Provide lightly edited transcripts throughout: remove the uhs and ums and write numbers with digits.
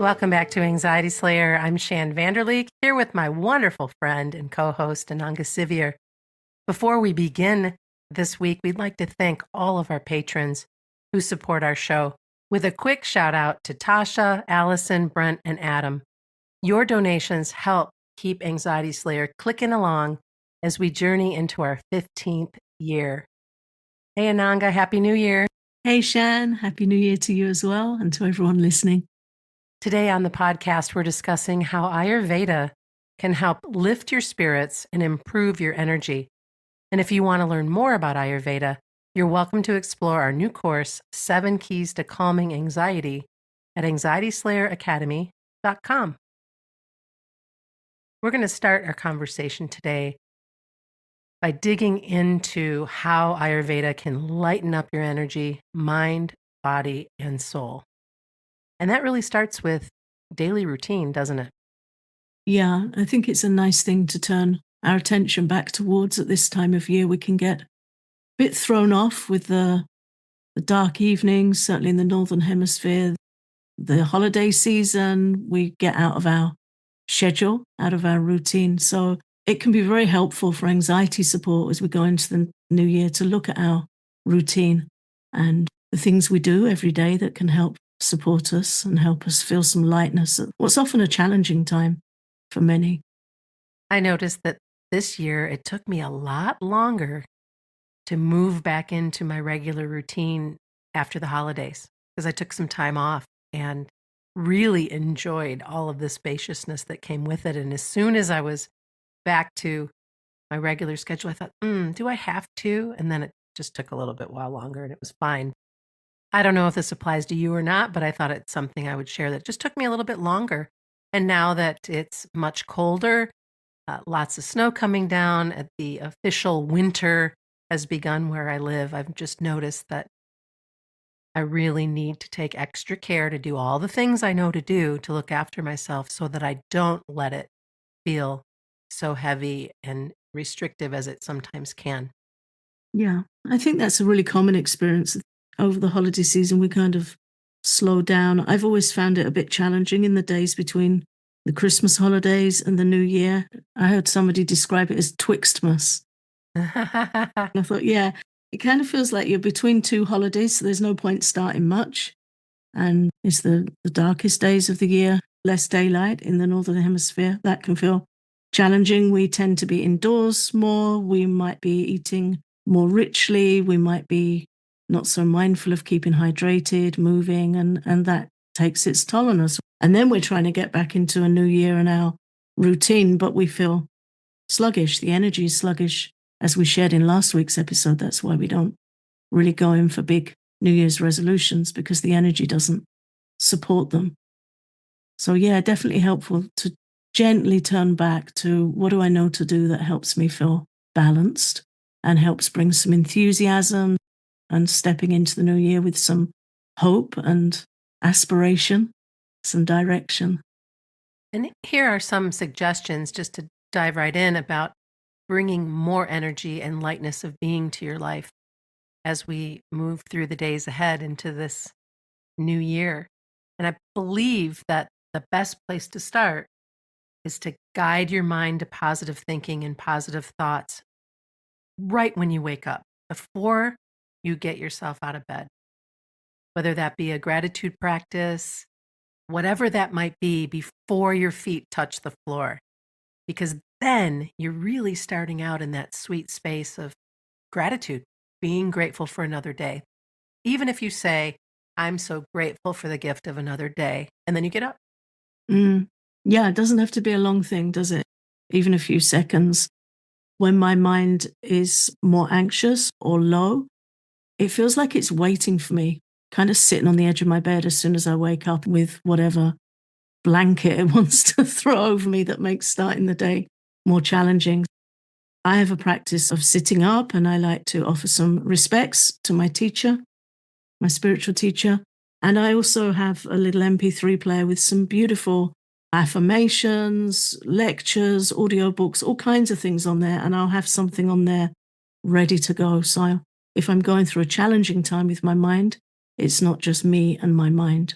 Welcome back to Anxiety Slayer. I'm Shan Vanderleek, here with my wonderful friend and co-host, Ananga Sivir. Before we begin this week, we'd like to thank all of our patrons who support our show, with a quick shout out to Tasha, Allison, Brent, and Adam. Your donations help keep Anxiety Slayer clicking along as we journey into our 15th year. Hey, Ananga, Happy New Year. Hey, Shan, Happy New Year to you as well, and to everyone listening. Today on the podcast, we're discussing how Ayurveda can help lift your spirits and improve your energy. And if you want to learn more about Ayurveda, you're welcome to explore our new course, 7 Keys to Calming Anxiety, at anxietyslayeracademy.com. We're going to start our conversation today by digging into how Ayurveda can lighten up your energy, mind, body, and soul. And that really starts with daily routine, doesn't it? Yeah, I think it's a nice thing to turn our attention back towards at this time of year. We can get a bit thrown off with the dark evenings, certainly in the Northern Hemisphere. The holiday season, we get out of our schedule, out of our routine. So it can be very helpful for anxiety support as we go into the new year to look at our routine and the things we do every day that can help support us and help us feel some lightness at what's often a challenging time for many. I noticed that this year it took me a lot longer to move back into my regular routine after the holidays because I took some time off and really enjoyed all of the spaciousness that came with it. And as soon as I was back to my regular schedule, I thought, do I have to? And then it just took a little bit while longer and it was fine. I don't know if this applies to you or not, but I thought it's something I would share that just took me a little bit longer. And now that it's much colder, lots of snow coming down, the official winter has begun where I live, I've just noticed that I really need to take extra care to do all the things I know to do to look after myself so that I don't let it feel so heavy and restrictive as it sometimes can. Yeah, I think that's a really common experience. Over the holiday season, we kind of slow down. I've always found it a bit challenging in the days between the Christmas holidays and the New Year. I heard somebody describe it as Twixtmas. And I thought, yeah, it kind of feels like you're between two holidays, so there's no point starting much. And it's the darkest days of the year, less daylight in the Northern Hemisphere. That can feel challenging. We tend to be indoors more. We might be eating more richly. We might be not so mindful of keeping hydrated, moving, and that takes its toll on us. And then we're trying to get back into a new year and our routine, but we feel sluggish. The energy is sluggish. As we shared in last week's episode, that's why we don't really go in for big New Year's resolutions, because the energy doesn't support them. So yeah, definitely helpful to gently turn back to what do I know to do that helps me feel balanced and helps bring some enthusiasm and stepping into the new year with some hope and aspiration, some direction. And here are some suggestions just to dive right in about bringing more energy and lightness of being to your life as we move through the days ahead into this new year. And I believe that the best place to start is to guide your mind to positive thinking and positive thoughts right when you wake up, before you get yourself out of bed. Whether that be a gratitude practice, whatever that might be, before your feet touch the floor. Because then you're really starting out in that sweet space of gratitude, being grateful for another day. Even if you say, I'm so grateful for the gift of another day, and then you get up. Yeah, it doesn't have to be a long thing, does it? Even a few seconds. When my mind is more anxious or low, it feels like it's waiting for me, kind of sitting on the edge of my bed as soon as I wake up with whatever blanket it wants to throw over me that makes starting the day more challenging. I have a practice of sitting up, and I like to offer some respects to my teacher, my spiritual teacher. And I also have a little MP3 player with some beautiful affirmations, lectures, audiobooks, all kinds of things on there. And I'll have something on there ready to go. So if I'm going through a challenging time with my mind, it's not just me and my mind.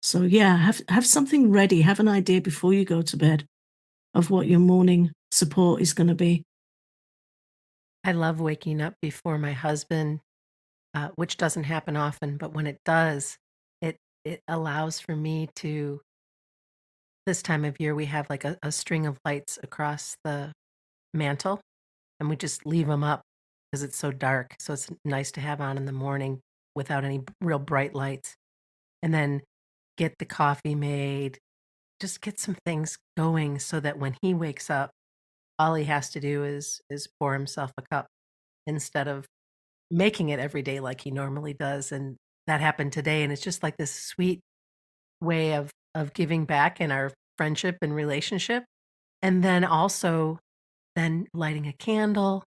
So yeah, have something ready, have an idea before you go to bed of what your morning support is going to be. I love waking up before my husband, which doesn't happen often, but when it does, it allows for me to. This time of year, we have like a string of lights across the mantle, and we just leave them up because it's so dark. So it's nice to have on in the morning without any real bright lights. And then get the coffee made, just get some things going so that when he wakes up, all he has to do is pour himself a cup instead of making it every day like he normally does. And that happened today, and it's just like this sweet way of giving back in our friendship and relationship. And then also then lighting a candle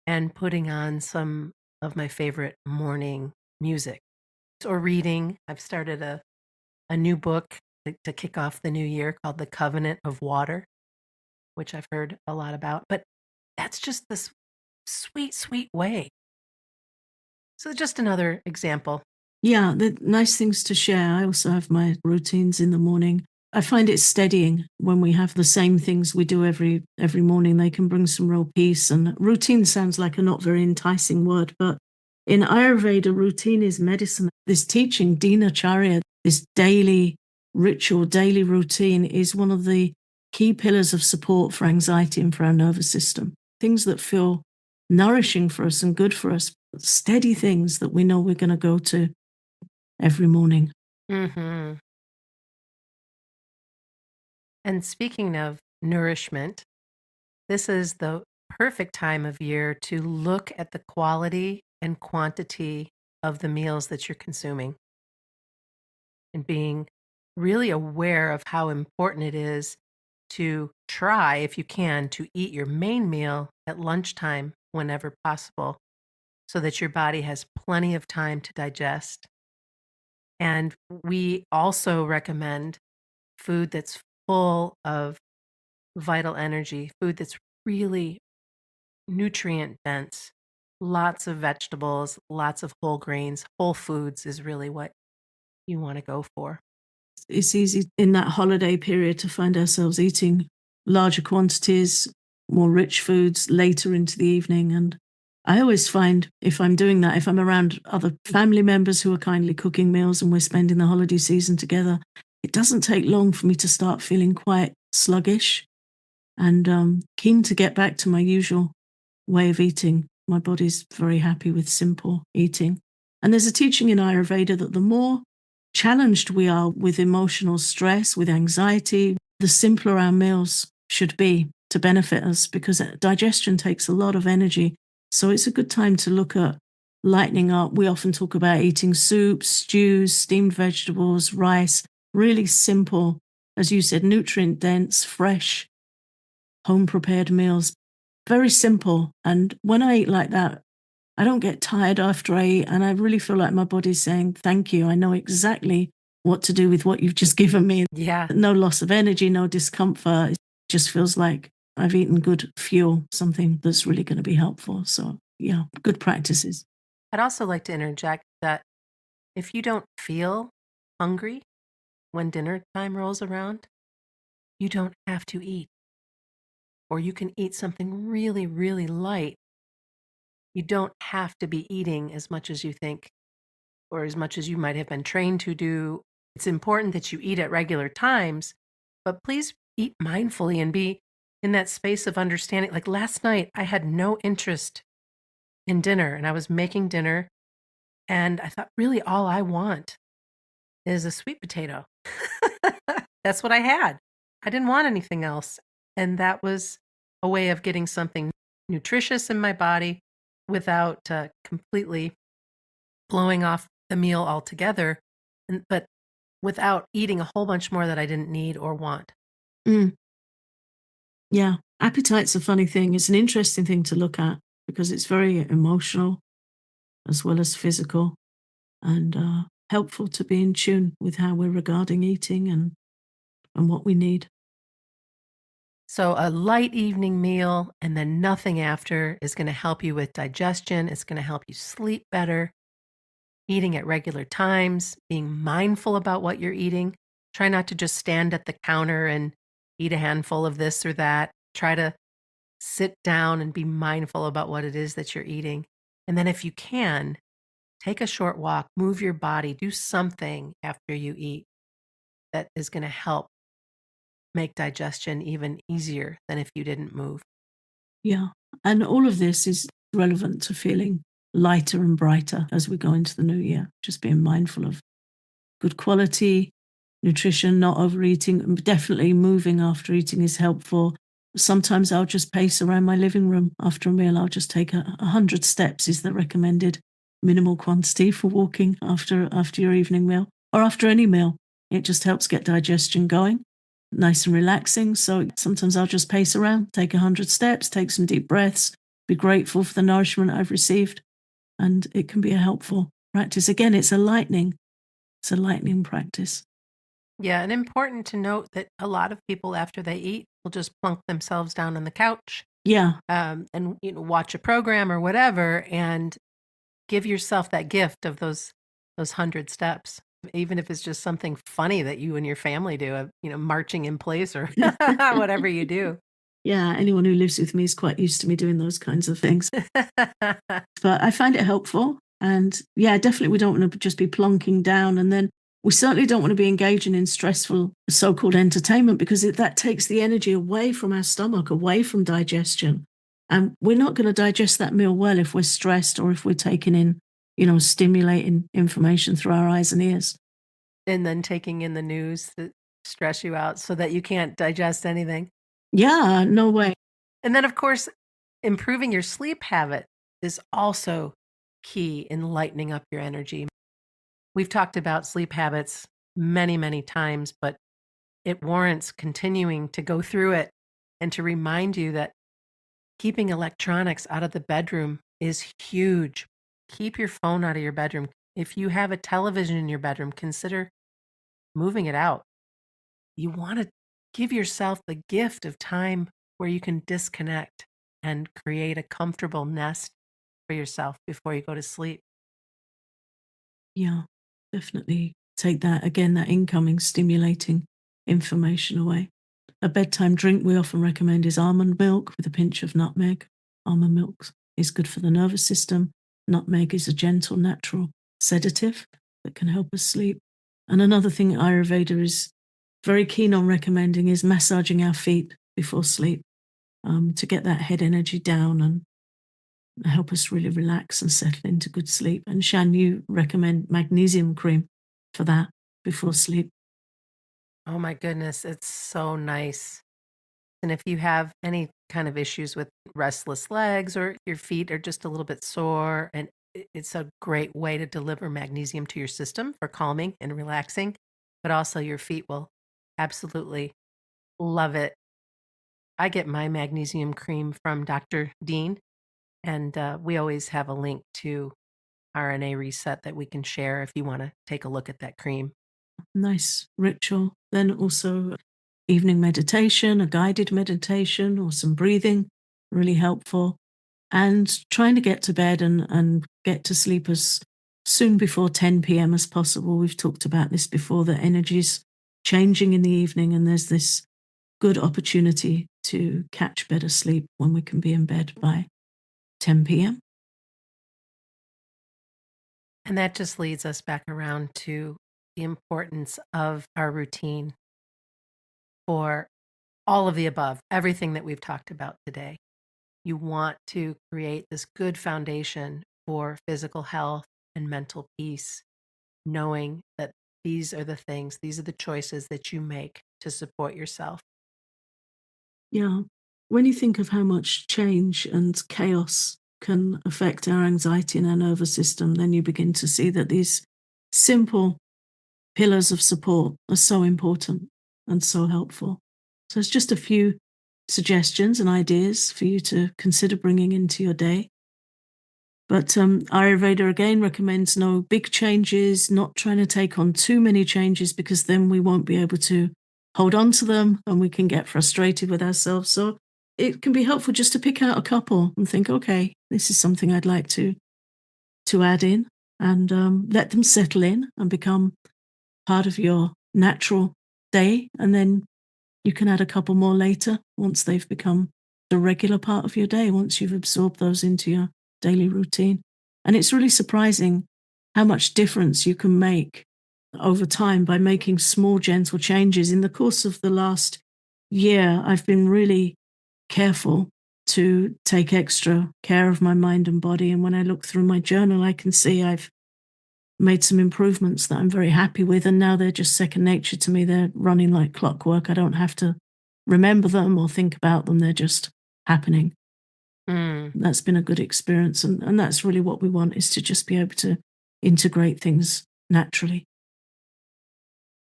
and putting on some of my favorite morning music or reading. I've started a new book to kick off the new year called The Covenant of Water, which I've heard a lot about. But that's just this sweet, sweet way. So just another example. Yeah, the nice things to share. I also have my routines in the morning. I find it steadying when we have the same things we do every morning. They can bring some real peace. And routine sounds like a not very enticing word, but in Ayurveda, routine is medicine. This teaching, Dinacharya, this daily ritual, daily routine, is one of the key pillars of support for anxiety and for our nervous system. Things that feel nourishing for us and good for us, steady things that we know we're going to go to every morning. Hmm. And speaking of nourishment, this is the perfect time of year to look at the quality and quantity of the meals that you're consuming and being really aware of how important it is to try, if you can, to eat your main meal at lunchtime whenever possible so that your body has plenty of time to digest. And we also recommend food that's full of vital energy, food that's really nutrient dense, lots of vegetables, lots of whole grains. Whole foods is really what you want to go for. It's easy in that holiday period to find ourselves eating larger quantities, more rich foods later into the evening. And I always find if I'm doing that, if I'm around other family members who are kindly cooking meals and we're spending the holiday season together, it doesn't take long for me to start feeling quite sluggish and keen to get back to my usual way of eating. My body's very happy with simple eating. And there's a teaching in Ayurveda that the more challenged we are with emotional stress, with anxiety, the simpler our meals should be to benefit us because digestion takes a lot of energy. So it's a good time to look at lightening up. We often talk about eating soups, stews, steamed vegetables, rice, really simple, as you said, nutrient dense, fresh, home prepared meals. Very simple. And when I eat like that, I don't get tired after I eat. And I really feel like my body's saying, thank you. I know exactly what to do with what you've just given me. Yeah. No loss of energy, no discomfort. It just feels like I've eaten good fuel, something that's really going to be helpful. So, yeah, good practices. I'd also like to interject that if you don't feel hungry when dinner time rolls around, you don't have to eat. Or you can eat something really, really light. You don't have to be eating as much as you think or as much as you might have been trained to do. It's important that you eat at regular times, but please eat mindfully and be in that space of understanding. Like last night, I had no interest in dinner and I was making dinner, and I thought, really, all I want is a sweet potato. That's what I had. I didn't want anything else. And that was a way of getting something nutritious in my body without completely blowing off the meal altogether, but without eating a whole bunch more that I didn't need or want. Mm, yeah. Appetite's a funny thing. It's an interesting thing to look at because it's very emotional as well as physical and helpful to be in tune with how we're regarding eating and what we need. So, a light evening meal and then nothing after is going to help you with digestion. It's going to help you sleep better. eating at regular times, being mindful about what you're eating. Try not to just stand at the counter and eat a handful of this or that. Try to sit down and be mindful about what it is that you're eating. And then if you can, take a short walk, move your body, do something after you eat that is going to help make digestion even easier than if you didn't move. Yeah. And all of this is relevant to feeling lighter and brighter as we go into the new year. Just being mindful of good quality nutrition, not overeating, and definitely moving after eating is helpful. Sometimes I'll just pace around my living room after a meal. I'll just take 100 steps is the recommended minimal quantity for walking after your evening meal or after any meal. It just helps get digestion going, nice and relaxing. So sometimes I'll just pace around, take 100 steps, take some deep breaths, be grateful for the nourishment I've received, and it can be a helpful practice. Again, it's a lightning practice. Yeah, and important to note that a lot of people after they eat will just plunk themselves down on the couch Yeah, and watch a program or whatever, and give yourself that gift of those 100 steps, even if it's just something funny that you and your family do, marching in place or whatever you do. yeah. Anyone who lives with me is quite used to me doing those kinds of things. But I find it helpful. And yeah, definitely we don't want to just be plonking down. And then we certainly don't want to be engaging in stressful so called entertainment because that takes the energy away from our stomach, away from digestion. And we're not going to digest that meal well if we're stressed or if we're taking in, stimulating information through our eyes and ears. And then taking in the news that stress you out so that you can't digest anything. Yeah, no way. And then, of course, improving your sleep habit is also key in lightening up your energy. We've talked about sleep habits many, many times, but it warrants continuing to go through it and to remind you that keeping electronics out of the bedroom is huge. Keep your phone out of your bedroom. If you have a television in your bedroom, consider moving it out. You want to give yourself the gift of time where you can disconnect and create a comfortable nest for yourself before you go to sleep. Yeah, definitely take that again, that incoming stimulating information away. A bedtime drink we often recommend is almond milk with a pinch of nutmeg. Almond milk is good for the nervous system. Nutmeg is a gentle, natural sedative that can help us sleep. And another thing Ayurveda is very keen on recommending is massaging our feet before sleep to get that head energy down and help us really relax and settle into good sleep. And Shan, you recommend magnesium cream for that before sleep. Oh my goodness, it's so nice. And if you have any kind of issues with restless legs or your feet are just a little bit sore, and it's a great way to deliver magnesium to your system for calming and relaxing, but also your feet will absolutely love it. I get my magnesium cream from Dr. Dean, and we always have a link to RNA Reset that we can share if you want to take a look at that cream. Nice ritual. Then also evening meditation, a guided meditation, or some breathing, really helpful. And trying to get to bed and get to sleep as soon before 10 p.m. as possible. We've talked about this before, that energy's changing in the evening, and there's this good opportunity to catch better sleep when we can be in bed by 10 p.m. And that just leads us back around to the importance of our routine for all of the above, everything that we've talked about today. You want to create this good foundation for physical health and mental peace, knowing that these are the choices that you make to support yourself. Yeah. When you think of how much change and chaos can affect our anxiety and our nervous system, then you begin to see that these simple pillars of support are so important and so helpful. So it's just a few suggestions and ideas for you to consider bringing into your day. But Ayurveda again recommends no big changes, not trying to take on too many changes because then we won't be able to hold on to them and we can get frustrated with ourselves. So it can be helpful just to pick out a couple and think, okay, this is something I'd like to add in. and let them settle in and become part of your natural day. And then you can add a couple more later once they've become the regular part of your day, once you've absorbed those into your daily routine. And it's really surprising how much difference you can make over time by making small, gentle changes. In the course of the last year, I've been really careful to take extra care of my mind and body. And when I look through my journal, I can see I've made some improvements that I'm very happy with. And now they're just second nature to me. They're running like clockwork. I don't have to remember them or think about them. They're just happening. Mm. That's been a good experience. And that's really what we want, is to just be able to integrate things naturally.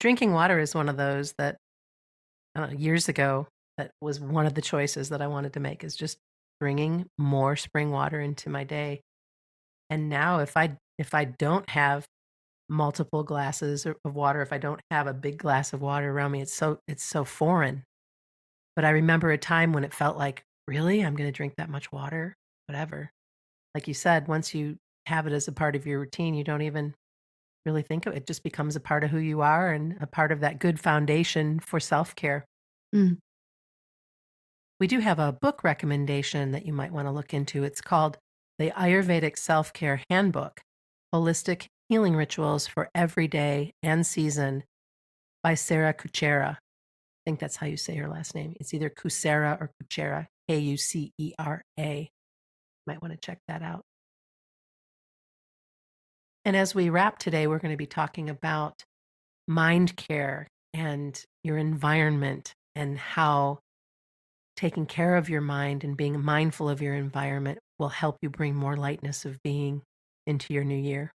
Drinking water is one of those that, I don't know, years ago, that was one of the choices that I wanted to make, is just bringing more spring water into my day. And now if I don't have multiple glasses of water, if I don't have a big glass of water around me, it's so foreign. But I remember a time when it felt like, really, I'm going to drink that much water, whatever. Like you said, once you have it as a part of your routine, you don't even really think of it. It just becomes a part of who you are and a part of that good foundation for self-care. Mm. We do have a book recommendation that you might want to look into. It's called The Ayurvedic Self-Care Handbook: Holistic Healing Rituals for Every Day and Season by Sarah Kuchera. I think that's how you say her last name. It's either Kucera or Kuchera, Kucera. Might want to check that out. And as we wrap today, we're going to be talking about mind care and your environment, and how taking care of your mind and being mindful of your environment will help you bring more lightness of being into your new year.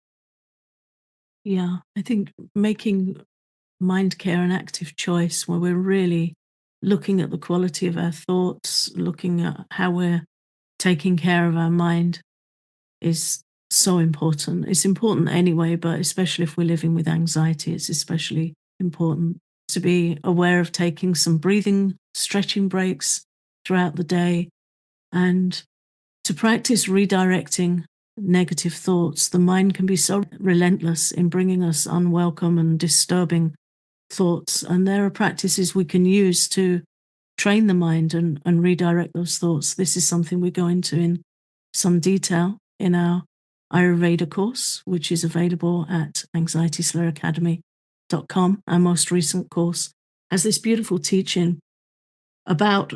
Yeah, I think making mind care an active choice, where we're really looking at the quality of our thoughts, looking at how we're taking care of our mind, is so important. It's important anyway, but especially if we're living with anxiety, it's especially important to be aware of taking some breathing, stretching breaks throughout the day, and to practice redirecting negative thoughts. The mind can be so relentless in bringing us unwelcome and disturbing thoughts, and there are practices we can use to train the mind and redirect those thoughts. This is something we go into in some detail in our Ayurveda course, which is available at anxietyslayeracademy.com. Our most recent course has this beautiful teaching about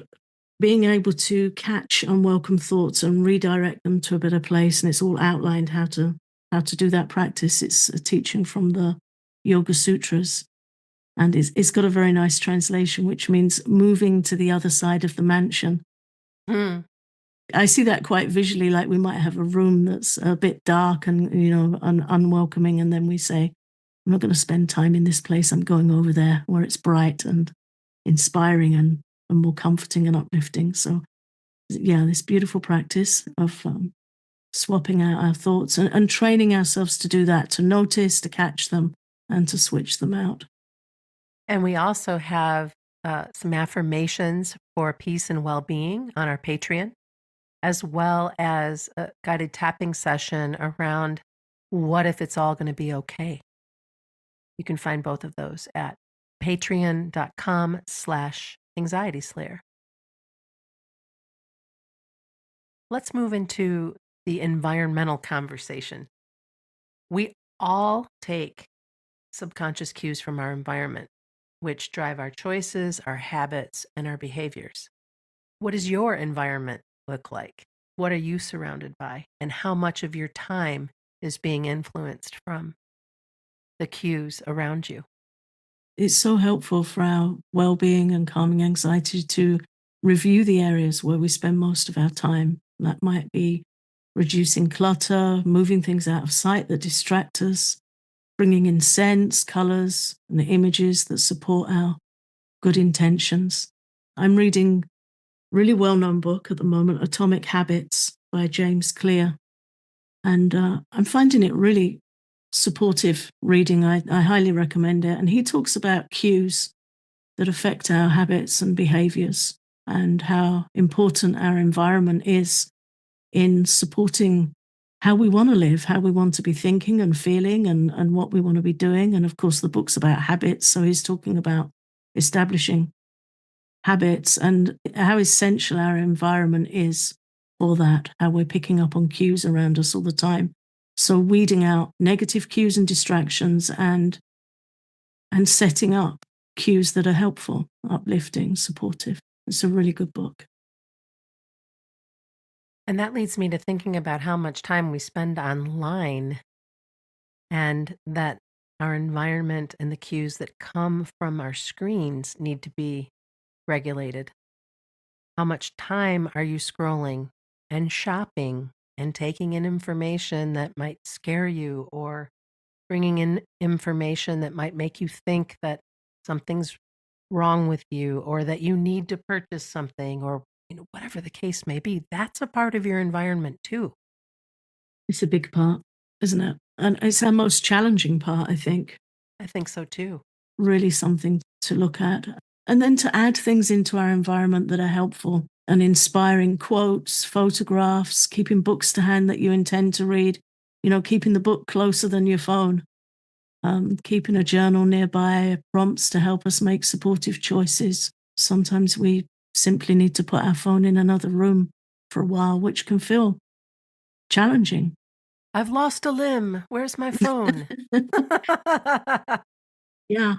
being able to catch unwelcome thoughts and redirect them to a better place. And it's all outlined how to do that practice. It's a teaching from the Yoga Sutras. And it's got a very nice translation, which means moving to the other side of the mansion. Hmm. I see that quite visually, like we might have a room that's a bit dark and, unwelcoming. And then we say, I'm not going to spend time in this place. I'm going over there where it's bright and inspiring and more comforting and uplifting. So, yeah, this beautiful practice of swapping out our thoughts and training ourselves to do that, to notice, to catch them, and to switch them out. And we also have some affirmations for peace and well-being on our Patreon, as well as a guided tapping session around what if it's all going to be okay. You can find both of those at patreon.com/anxiety slayer. Let's move into the environmental conversation. We all take subconscious cues from our environment, which drive our choices, our habits, and our behaviors. What does your environment look like? What are you surrounded by? And how much of your time is being influenced from the cues around you? It's so helpful for our well-being and calming anxiety to review the areas where we spend most of our time. That might be reducing clutter, moving things out of sight that distract us, bringing in scents, colors, and images that support our good intentions. I'm reading a really well-known book at the moment, Atomic Habits by James Clear, and I'm finding it really supportive reading. I highly recommend it. And he talks about cues that affect our habits and behaviors, and how important our environment is in supporting how we want to live, how we want to be thinking and feeling, and what we want to be doing. And of course, the book's about habits. So he's talking about establishing habits and how essential our environment is for that, how we're picking up on cues around us all the time. So weeding out negative cues and distractions and setting up cues that are helpful, uplifting, supportive. It's a really good book. And that leads me to thinking about how much time we spend online and that our environment and the cues that come from our screens need to be regulated. How much time are you scrolling and shopping and taking in information that might scare you or bringing in information that might make you think that something's wrong with you or that you need to purchase something or whatever the case may be? That's a part of your environment too. It's a big part, isn't it? And it's our most challenging part, I think. I think so too. Really something to look at. And then to add things into our environment that are helpful and inspiring, quotes, photographs, keeping books to hand that you intend to read, keeping the book closer than your phone, keeping a journal nearby, prompts to help us make supportive choices. Sometimes we simply need to put our phone in another room for a while, which can feel challenging. I've lost a limb. Where's my phone? Yeah,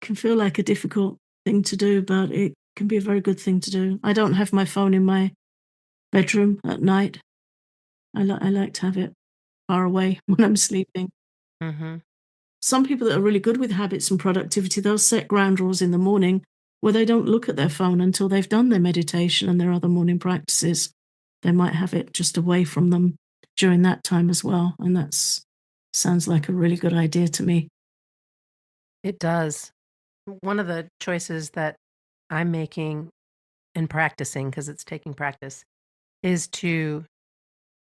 can feel like a difficult thing to do, but it can be a very good thing to do. I don't have my phone in my bedroom at night. I like to have it far away when I'm sleeping. Mm-hmm. Some people that are really good with habits and productivity, they'll set ground rules in the morning where they don't look at their phone until they've done their meditation and their other morning practices. They might have it just away from them during that time as well. And that sounds like a really good idea to me. It does. One of the choices that I'm making and practicing, because it's taking practice, is to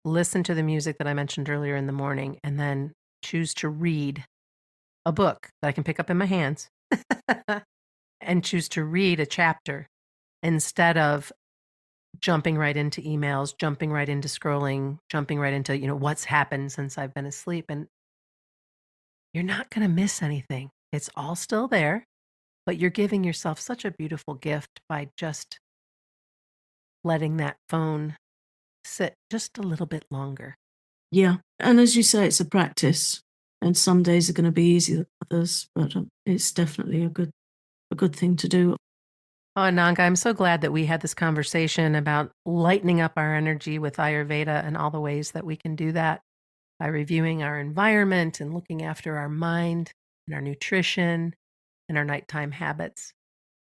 listen to the music that I mentioned earlier in the morning and then choose to read a book that I can pick up in my hands and choose to read a chapter instead of jumping right into emails, jumping right into scrolling, jumping right into, what's happened since I've been asleep. And you're not going to miss anything. It's all still there, but you're giving yourself such a beautiful gift by just letting that phone sit just a little bit longer. Yeah. And as you say, it's a practice. And some days are going to be easier than others, but it's definitely a good thing to do. Oh, Nanga, I'm so glad that we had this conversation about lightening up our energy with Ayurveda and all the ways that we can do that by reviewing our environment and looking after our mind and our nutrition and our nighttime habits.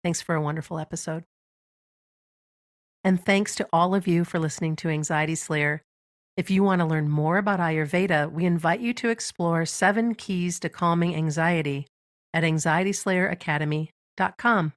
Thanks for a wonderful episode. And thanks to all of you for listening to Anxiety Slayer. If you want to learn more about Ayurveda, we invite you to explore 7 keys to calming anxiety at anxietyslayeracademy.com.